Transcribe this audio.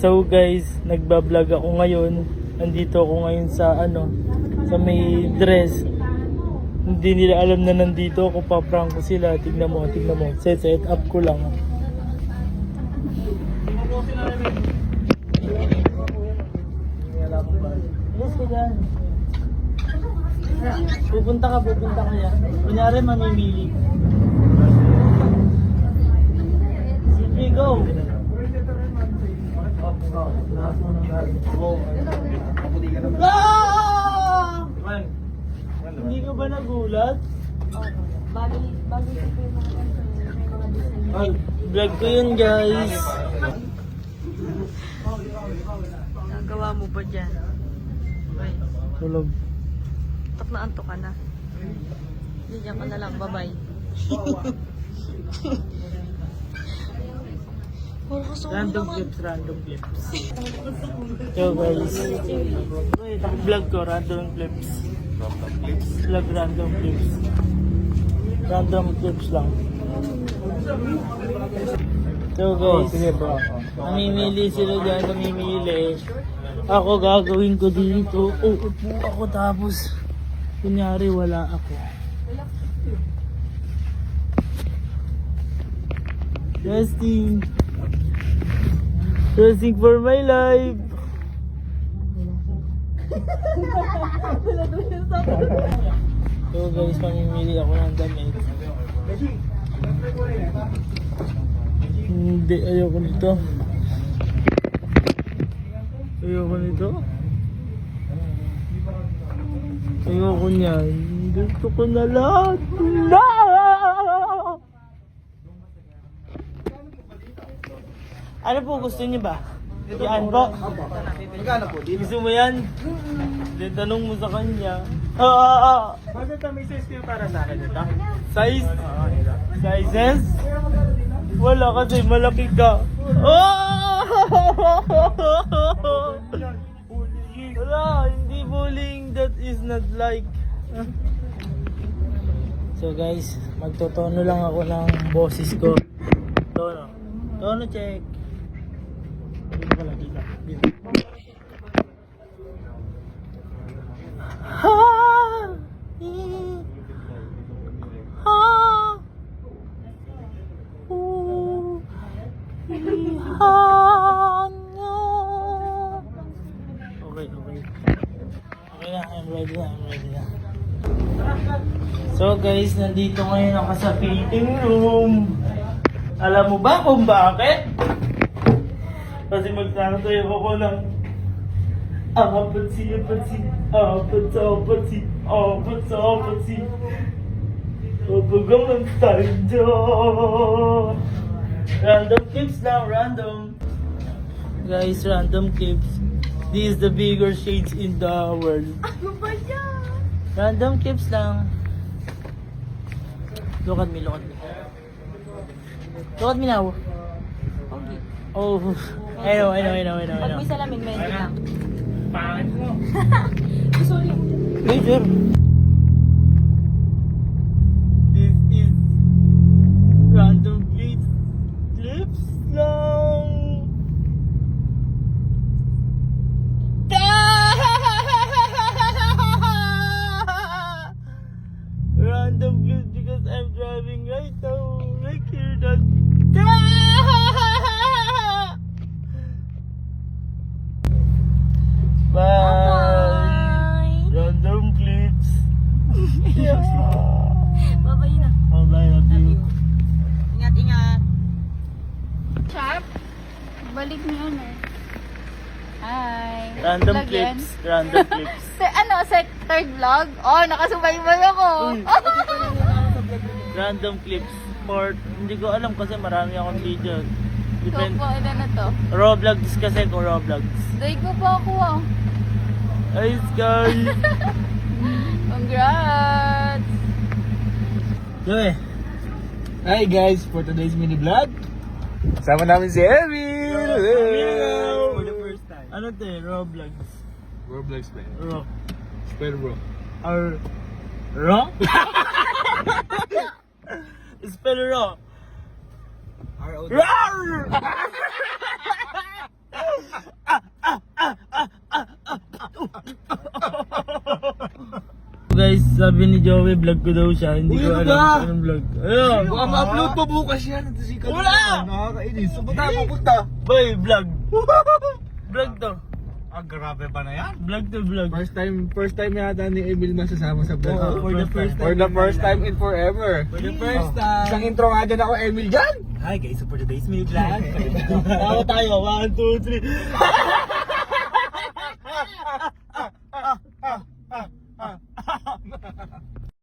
So guys, nagbablog ako ngayon. Nandito ako ngayon sa sa may dress. Hindi nila alam na nandito ako, paprank ko sila. Tignan mo. Set up ko lang. Yes, kailan? Pupunta ka yan. Kunyari mamimili. Sige, go! Ah! Hindi ka ba nagulat? Bagay ko po yung mga design. Vlog ko yun, guys. Nagawa mo ba dyan? Okay. Tulog. Antok na antok ka na. Bigyan ko na lang. Bye-bye. Random clips. Yo guys. Vlog ko, random clips. Vlog random clips. Random clips lang. So guys, namimili sila dyan, namimili. Ako gagawin ko dito. Uupo ako tapos kunyari wala ako. Testing for my life. So guys, mamimili ako ng damit. Hindi, ayoko nito. Ayoko niyan. Gusto ko na lahat. No! Ano po gusto niyo ba? Yan po. Magkano po? Gusto mo yan? Then tanong mo sa kanya. Bakit may size kayo para sa akin ito? Size? Sizes? Wala kasi malaki ka. Wala, hindi bullying. That is not like. So guys, magtotono lang ako ng boses ko. Tono check. Dito pala, dito. Okay na, I'm ready na. So guys, nandito ngayon ako sa fitting room. Alam mo ba kung bakit? Kasi magtatayo ako ng apat sa apat. Gangnam Style dyan. Random clips lang, random. Guys, random clips. This is the bigger shades in the world. Ano ba yan? Random clips lang. Look at me. Look at me now. Okay. Oh, I know. Pag may salamin, medyo lang. Pangit mo. Sorry. Major. This is random clips lang. Random clips because I'm driving right now. Like here, that. Bye. Random clips. Bye-bye na. Bye, love you. Ingat. Chap, balik mo yun eh. Hi. Random Vlog yan? clips. Third vlog? Oh, nakasubaybay ako. Uy. Random clips. Hindi ko alam kasi marami akong video. Ikaw po, ilan na to? Roblox kasi ko Roblox. Day ko pa ako ah. Ayos guys. Congrats! Hi guys, for today's mini vlog, sama namin si Emil! Hello! For the first time. Ano to eh? Roblox. Roblox ba? Ro. Spell bro. Or Ro? Spell Ro. R-O. Rar! Sabi ni Joey, vlog ko daw siya. Hindi Uy, ko ano alam ba? kung anong vlog. Ayun! Baka ma-upload pa bukas yan. Si Kalina. Wala! Nakakainis. Saan ba tayo pupunta? Boy, vlog. Vlog to. Ah, grabe ba na yan? Vlog to vlog. First time yata ni Emil masasama sa vlog. Oo, for the first time. For the first time in forever. For the first Oh, time. Isang intro nga dyan ako, Emil dyan. Hi guys, so for today's mini vlog, Tawa tayo. 1, 2, 3.